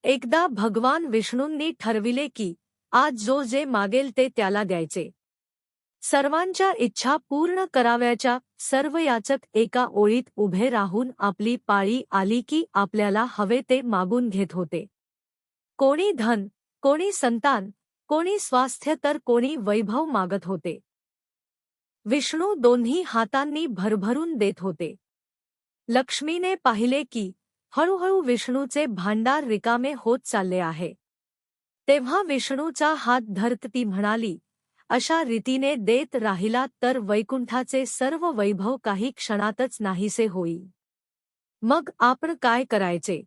एकदा भगवान विष्णूंनी ठरविले की आज जो जे मागेल ते त्याला द्यायचे. सर्वांच्या इच्छा पूर्ण कराव्याच्या. सर्व याचक एका ओळीत उभे राहून आपली पाळी आली की आपल्याला हवे ते मागून घेत होते. कोणी धन, कोणी संतान, कोणी स्वास्थ्य तर कोणी वैभव मागत होते. विष्णू दोन्ही हातांनी भरभरून देत होते. लक्ष्मीने पाहिले की हळूहळू विष्णूचे भांडार रिकामे होत चालले आहे. तेव्हा विष्णूचा हात धरत ती म्हणाली, अशा रीतीने देत राहिला तर वैकुंठाचे सर्व वैभव काही क्षणातच नाहीसे होईल. मग आपण काय करायचे?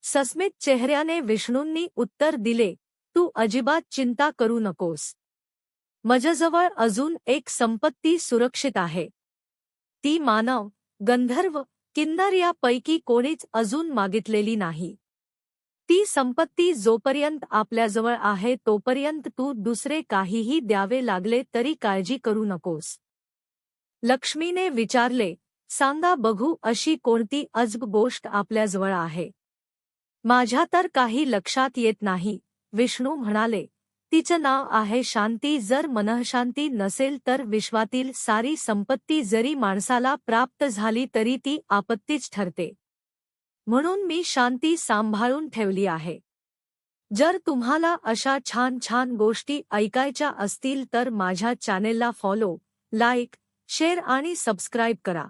सस्मित चेहऱ्याने विष्णूंनी उत्तर दिले, तू अजिबात चिंता करू नकोस. माझ्याजवळ अजून एक संपत्ती सुरक्षित आहे. ती मानव, गंधर्व, किन्नर यापैकी कोणीच अजून मागितलेली नाही. ती संपत्ती जोपर्यंत आपल्याजवळ आहे तोपर्यंत तू दुसरे काहीही द्यावे लागले तरी काळजी करू नकोस. लक्ष्मीने विचारले, सांगा बघू अशी कोणती अजब गोष्ट आपल्याजवळ आहे. माझ्या तर काही लक्षात येत नाही. विष्णू म्हणाले, तिचं नाव आहे शांती. जर मनःशांती नसेल तर विश्वातील सारी संपत्ती जरी माणसाला प्राप्त झाली तरी ती आपत्तीच ठरते. म्हणून मी शांती सांभाळून ठेवली आहे. जर तुम्हाला अशा छान छान गोष्टी ऐकायच्या असतील तर माझ्या चॅनेलला फॉलो, लाईक, शेअर आणि सबस्क्राईब करा.